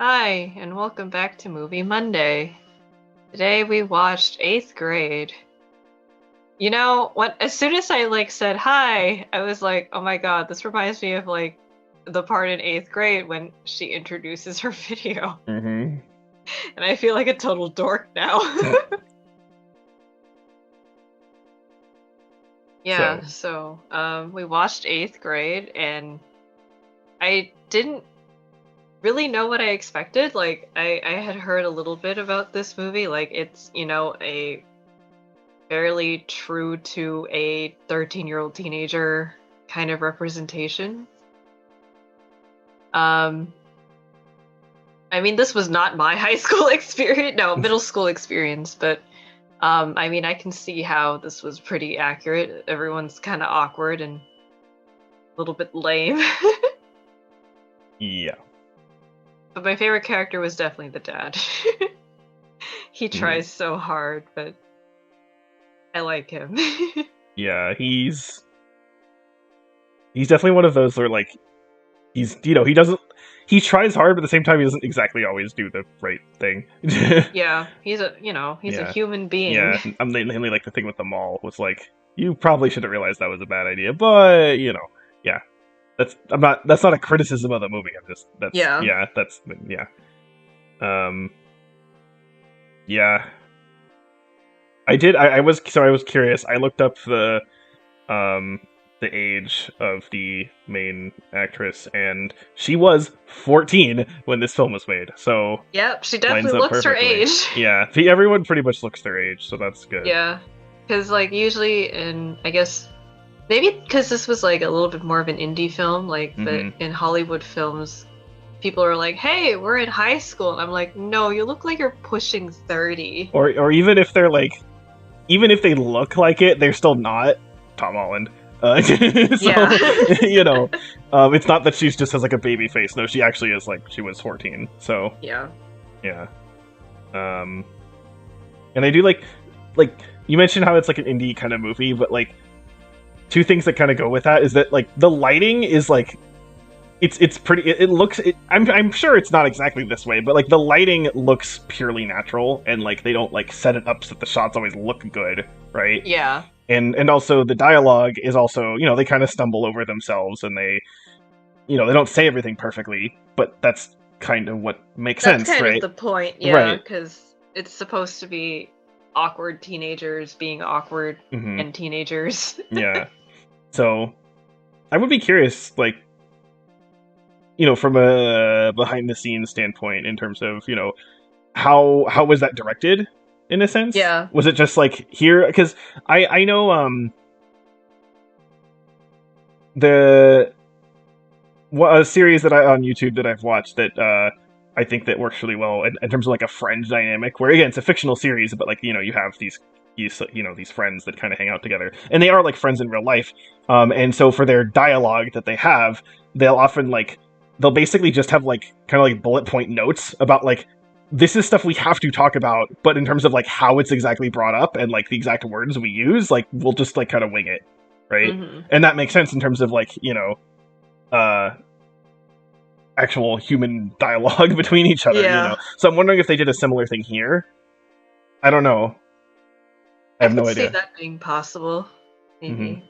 Hi, and welcome back to Movie Monday. Today we watched 8th grade. As soon as I said hi, I was like, oh my god, this reminds me of the part in 8th grade when she introduces her video. Mm-hmm. And I feel like a total dork now. Yeah, so we watched 8th grade and I didn't really know what I expected. I had heard a little bit about this movie. It's, a fairly true to a 13-year-old teenager kind of representation. I mean, this was not my high school experience, no, middle school experience, but I mean, I can see how this was pretty accurate. Everyone's kind of awkward and a little bit lame. Yeah. But my favorite character was definitely the dad. He tries so hard, but I like him. Yeah, he's definitely one of those where he tries hard, but at the same time he doesn't exactly always do the right thing. Yeah, he's a human being. Yeah, I'm mainly like the thing with the mall was like, you probably should have realized that was a bad idea, but yeah. That's not a criticism of the movie. Yeah. Um yeah. I was curious. I looked up um the age of the main actress, and she was 14 when this film was made. So Yep, she lines definitely up looks her perfectly. age. Yeah, everyone pretty much looks their age, so that's good. Yeah, because usually I guess maybe because this was a little bit more of an indie film, in Hollywood films, people are like, "Hey, we're in high school," and I'm like, "No, you look like you're pushing 30." Or even if they're even if they look like it, they're still not Tom Holland. So, Yeah. It's not that she just has a baby face. No, she actually is she was 14. So Yeah. yeah. And I do like you mentioned how it's an indie kind of movie, but two things that kind of go with that is that the lighting is it's pretty. It looks. I'm sure it's not exactly this way, but the lighting looks purely natural, and they don't set it up so that the shots always look good, right? Yeah. And also the dialogue is also they kind of stumble over themselves, and they they don't say everything perfectly, but that's kind of what makes sense, That's kind right? of the point, yeah, Right. because it's supposed to be awkward teenagers being awkward and teenagers. Yeah. So I would be curious, from a behind the scenes standpoint, in terms of how was that directed, in a sense? Yeah. Was it just here? Because I know a series that on YouTube that I've watched that I think that works really well in terms of a friend dynamic, where again it's a fictional series, but you have these friends that kind of hang out together, and they are friends in real life. And so for their dialogue that they have, they'll often they'll basically just have kind of bullet point notes about this is stuff we have to talk about, but in terms of how it's exactly brought up and the exact words we use, we'll just kind of wing it, right? And that makes sense in terms of actual human dialogue between each other. Yeah. So I'm wondering if they did a similar thing here. I don't know. I have no idea. I could see that being possible, maybe.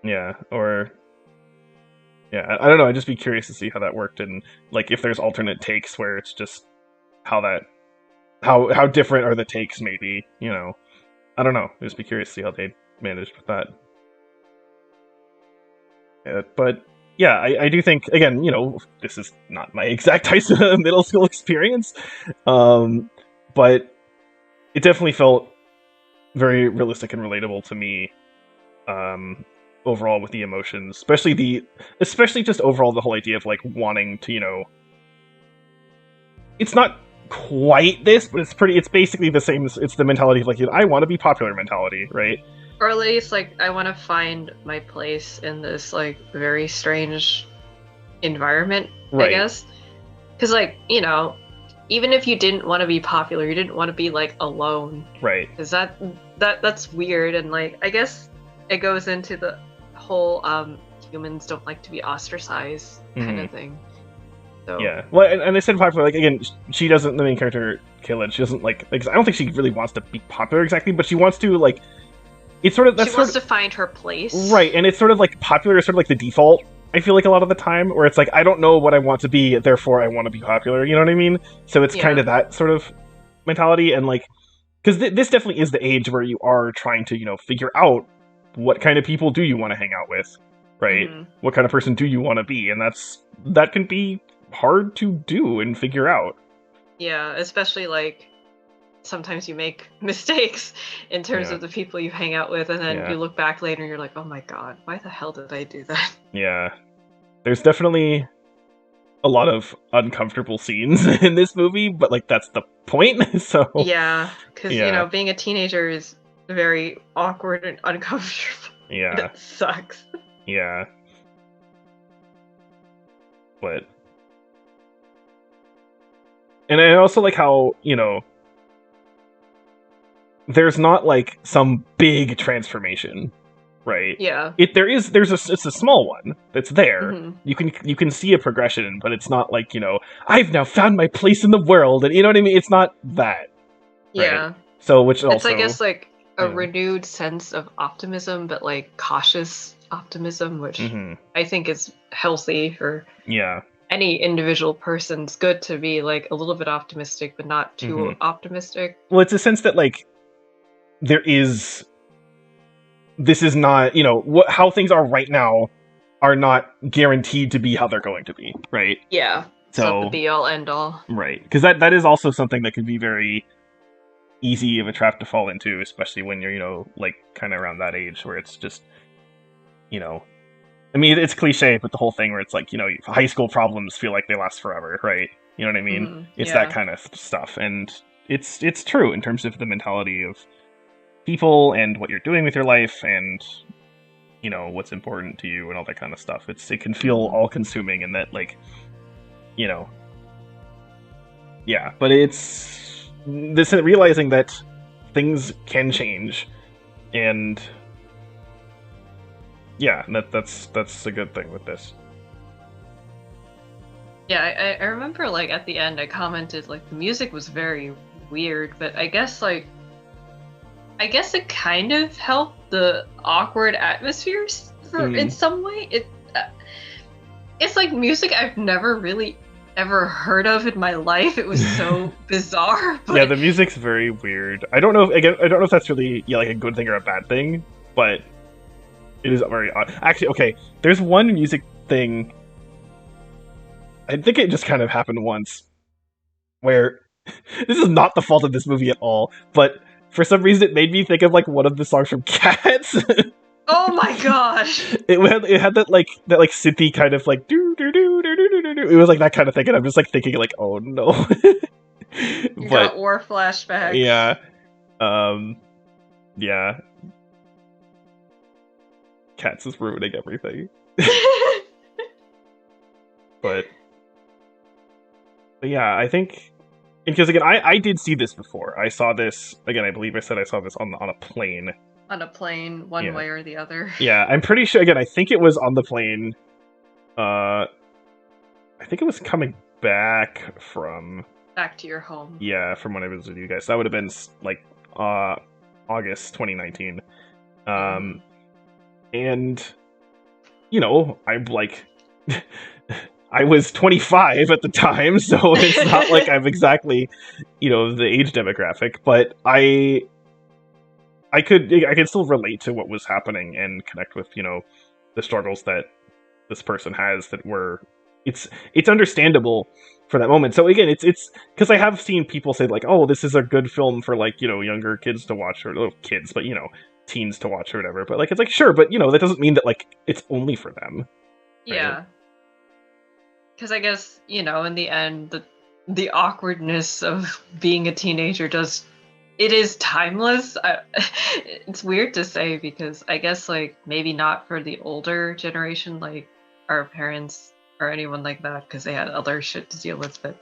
Yeah, or yeah, I don't know. I'd just be curious to see how that worked, and if there's alternate takes where it's just how different are the takes, maybe. I don't know. I'd just be curious to see how they managed with that. But yeah, I do think, again, this is not my exact middle school experience, but it definitely felt very realistic and relatable to me, overall, with the emotions, especially just overall the whole idea of wanting to, it's not quite this, but it's basically the same. It's the mentality of I want to be popular mentality, right? Or at least I want to find my place in this very strange environment, right. I guess. Because even if you didn't want to be popular, you didn't want to be alone, right? Because that's weird, and I guess it goes into the whole humans don't like to be ostracized kind of thing. So Yeah. Well, and I said popular, like, again, she doesn't, the main character, Kayla, she doesn't, like, I don't think she really wants to be popular exactly, but she wants to, like, it's sort of, she that's sort wants of, to find her place. right, and it's sort of like popular is sort of like the default, I feel like, a lot of the time, where it's like, I don't know what I want to be, therefore I want to be popular, you know what I mean? So it's kind Yeah. of that sort of mentality, and, like, because this definitely is the age where you are trying to, figure out what kind of people do you want to hang out with, right? Hmm. What kind of person do you want to be? And that can be hard to do and figure out. Yeah, especially like sometimes you make mistakes in terms Yeah, of the people you hang out with, and then yeah, you look back later and you're like, oh my god, why the hell did I do that? yeah. There's definitely a lot of uncomfortable scenes in this movie, but like that's the point. So Yeah, because yeah, being a teenager is very awkward and uncomfortable. And yeah, it sucks. yeah. But and I also like how there's not like some big transformation, right? Yeah. It's a small one that's there. Hmm. You can see a progression, but it's not like, I've now found my place in the world, and you know what I mean? It's not that, right? Yeah. So which It's, I also, guess, like a yeah. renewed sense of optimism, but like cautious optimism, which Hmm. I think is healthy for Yeah. any individual person. It's good to be like a little bit optimistic, but not Hmm. too optimistic. Well, it's a sense that like there is this is not, how things are right now are not guaranteed to be how they're going to be, right? Yeah. It's not the So, be all end all. right, because that is also something that can be very easy of a trap to fall into, especially when you're, like kind of around that age where it's just, you know, I mean, it's cliche, but the whole thing where it's like, high school problems feel like they last forever, right? You know what I mean? Hmm. It's that Yeah. kind of stuff, and it's true in terms of the mentality of people and what you're doing with your life and what's important to you and all that kind of stuff. It can feel Hmm. all consuming, and that like you know yeah, but it's this realizing that things can change, and yeah, that's a good thing with this. Yeah, I remember like at the end I commented like the music was very weird, but I guess it kind of helped the awkward atmospheres for in Mm. some way. Uh, it's like music I've never really ever heard of in my life. It was so bizarre, Yeah, but the music's very weird. I don't know. Again, I don't know if that's really like a good thing or a bad thing, but it is very odd. Actually, okay, there's one music thing. I think it just kind of happened once where this is not the fault of this movie at all, but for some reason it made me think of like one of the songs from Cats. oh my gosh, it had that synthy kind of like doo doo doo doo doo doo doo. It was like that kind of thing, and I'm just like thinking like, oh no. you But got war flashbacks. yeah, um, yeah, Cats is ruining everything. But yeah, I think because again, I did see this before. I saw this again. I believe I said I saw this on a plane. On a plane, one Yeah, way or the other. yeah. I'm pretty sure. Again, I think it was on the plane. Uh, I think it was coming back from Back to your home. from when I was with you guys. That would have been like uh August 2019. Um, Hmm. and I'm like. I was 25 at the time, so it's not like I'm exactly, the age demographic, but I could still relate to what was happening and connect with, the struggles that this person has that were it's understandable for that moment. So again, it's because I have seen people say like, "Oh, this is a good film for like, younger kids to watch or kids, but teens to watch or whatever." But like it's like sure, but that doesn't mean that like it's only for them, right? Yeah. Because I guess, in the end, the awkwardness of being a teenager it is timeless. It's weird to say because I guess like maybe not for the older generation, like our parents or anyone like that, because they had other shit to deal with. But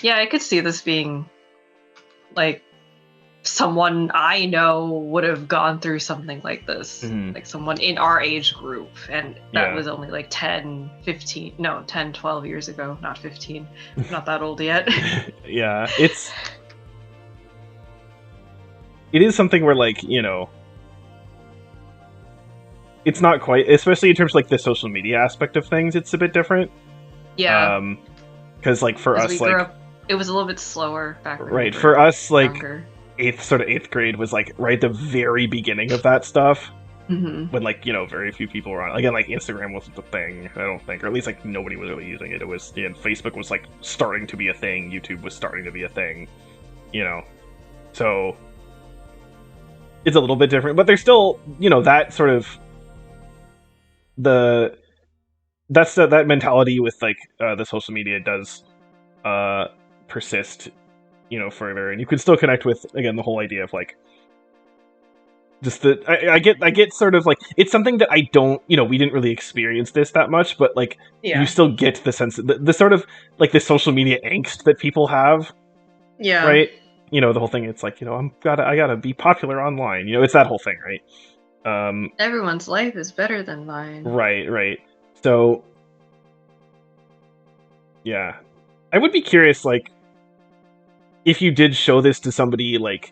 yeah, I could see this being like someone I know would have gone through something like this, like someone in our age group, and that Yeah. was only like 10, 15, no, 10, 12 years ago, not 15. I'm not that old yet. Yeah, it is something where, like, it's not quite, especially in terms of like the social media aspect of things, it's a bit different. Yeah, Because like for as us, we grew like, up, it was a little bit slower back when we right, were for us, like, younger. eighth grade was like right at the very beginning of that stuff. Hmm. When, like, very few people were on. Again, like, Instagram wasn't the thing, I don't think, or at least like nobody was really using it. It was, yeah, Facebook was like starting to be a thing. YouTube was starting to be a thing. So it's a little bit different, but there's still, that sort of the that mentality with like the social media does persist, further, and you can still connect with, again, the whole idea of like just the I get sort of like, it's something that I don't, we didn't really experience this that much, but like you Yeah. still get the sense of the sort of like the social media angst that people have, Yeah. right? The whole thing, it's like, I gotta be popular online, it's that whole thing, right? Everyone's life is better than mine. Right. So yeah, I would be curious, like, if you did show this to somebody like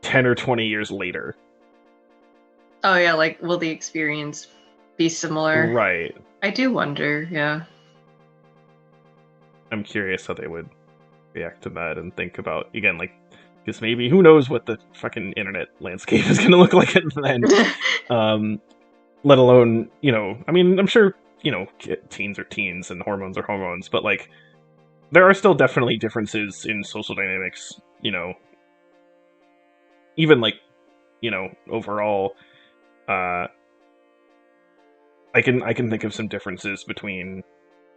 10 or 20 years later. Oh yeah, like will the experience be similar? Right. I do wonder, yeah. I'm curious how they would react to that and think about, again, like, because maybe, who knows what the fucking internet landscape is going to look like at the end. Let alone, I mean, I'm sure, teens are teens and hormones are hormones, but like, there are still definitely differences in social dynamics, even like, overall. I can think of some differences between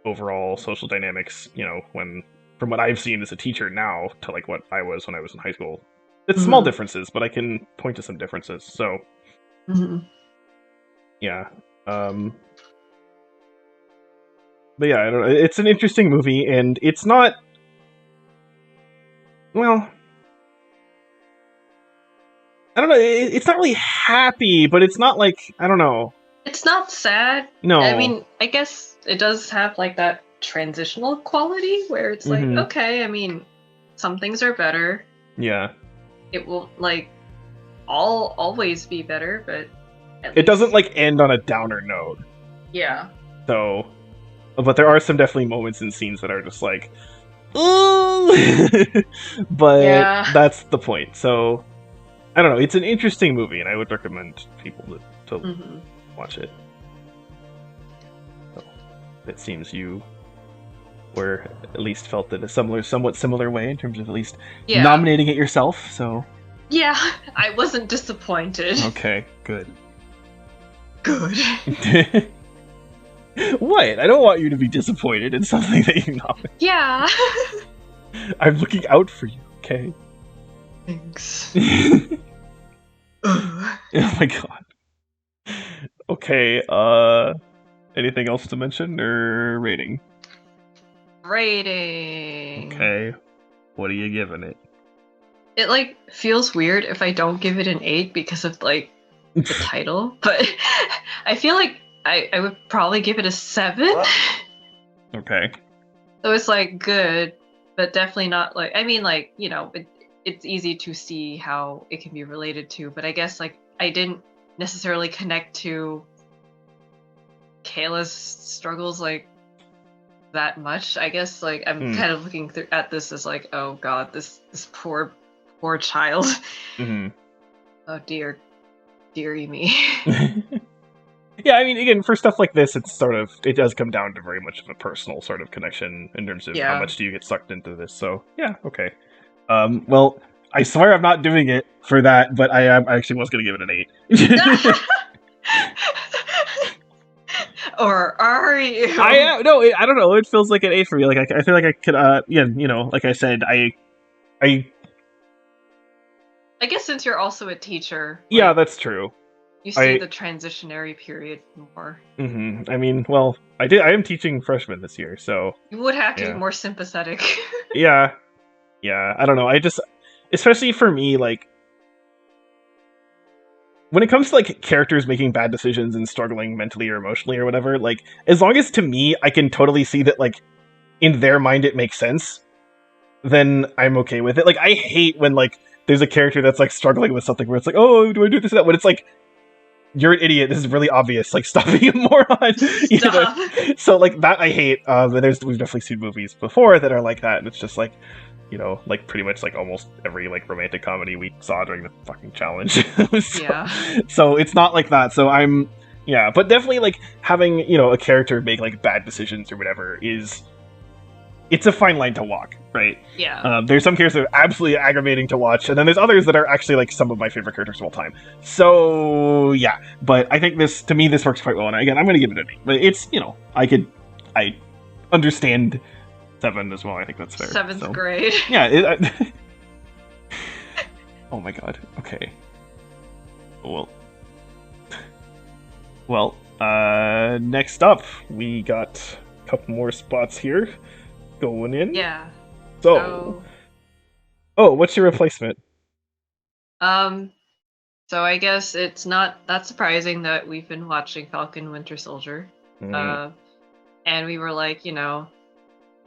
overall social dynamics, when, from what I've seen as a teacher now to like what I was when I was in high school. It's small differences, but I can point to some differences. So yeah. But yeah, I don't know. It's an interesting movie, and it's not, well, I don't know. It's not really happy, but it's not like, I don't know. It's not sad. No. I mean, I guess it does have like that transitional quality where it's like, okay, I mean, some things are better. Yeah. It won't like always be better, but it doesn't like end on a downer note. Yeah. So, but there are some definitely moments and scenes that are just like, ooh, but yeah. That's the point. So, I don't know. It's an interesting movie, and I would recommend people to watch it. So, it seems you were at least felt in a somewhat similar way in terms of at least nominating it yourself. So, yeah, I wasn't disappointed. Okay, good. Good. What? I don't want you to be disappointed in something that you nominated. Yeah. I'm looking out for you, okay? Thanks. Oh my god. Okay, anything else to mention, or rating? Rating. Okay. What are you giving it? It like feels weird if I don't give it an 8 because of like the title, but I feel like I would probably give it a 7. Okay. So it's like good, but definitely not like, I mean, like, it's easy to see how it can be related to, but I guess like I didn't necessarily connect to Kayla's struggles like that much. I guess like I'm kind of looking at this as like, oh god, this poor child. Oh dearie me. Yeah, I mean, again, for stuff like this, it does come down to very much of a personal sort of connection in terms of how much do you get sucked into this. So yeah, okay. Well, I swear I'm not doing it for that, but I actually was going to give it an 8. Or are you? I am. No, I don't know. It feels like an 8 for me. Like I feel like I could. Like I said, I guess since you're also a teacher. Yeah, that's true. You see the transitionary period more. I mean, well, I am teaching freshmen this year, so you would have to be more sympathetic. Yeah. I don't know. I just, especially for me, like, when it comes to like characters making bad decisions and struggling mentally or emotionally or whatever, like as long as to me I can totally see that like in their mind it makes sense, then I'm okay with it. Like I hate when like there's a character that's like struggling with something where it's like, oh, do I do this or that? When it's like, you're an idiot. This is really obvious. Like, stop being a moron. You know? Stop. So like that I hate. But we've definitely seen movies before that are like that, and it's just like, you know, like pretty much like almost every like romantic comedy we saw during the fucking challenge. So it's not like that. So yeah, but definitely like having, you know, a character make like bad decisions or whatever it's a fine line to walk, right? Yeah. There's some characters that are absolutely aggravating to watch, and then there's others that are actually like some of my favorite characters of all time. So yeah, but I think this works quite well, and again, I'm going to give it an 8. But it's, you know, I understand 7 as well. I think that's fair. 7th grade. Yeah. Oh my god. Okay. Well. Next up, we got a couple more spots here going in. Yeah. So. Oh, what's your replacement? So I guess it's not that surprising that we've been watching Falcon Winter Soldier. And we were like, you know,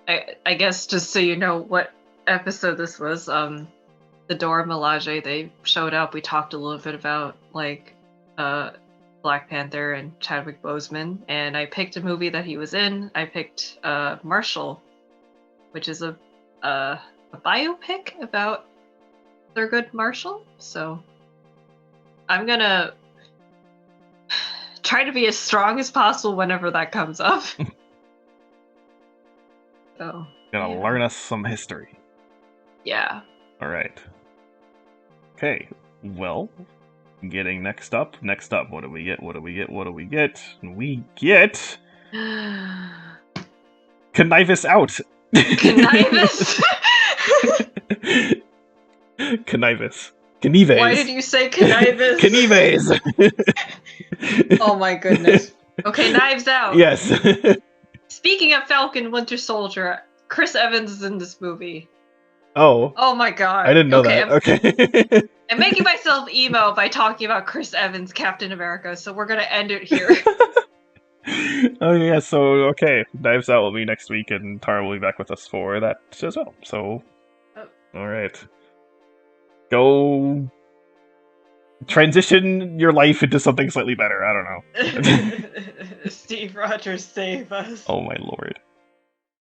I guess just so you know what episode this was, the Dora Milaje, they showed up. We talked a little bit about like Black Panther and Chadwick Boseman, and I picked a movie that he was in. I picked Marshall, which is a biopic about Thurgood Marshall. So I'm gonna try to be as strong as possible whenever that comes up. So gonna learn us some history. Yeah. All right. Okay. Well, getting next up. What do we get? We get Connivus out. Connivus. Connivus. Knives. Why did you say connivus? Knives. Oh my goodness. Okay, Knives Out. Yes. Speaking of Falcon Winter Soldier, Chris Evans is in this movie. Oh. Oh my god. I didn't know that. Okay. I'm making myself emo by talking about Chris Evans, Captain America, so we're gonna end it here. Oh yeah, so okay. Knives Out will be next week, and Tara will be back with us for that as well. So, Alright. Go transition your life into something slightly better. I don't know. Steve Rogers, save us. Oh my lord.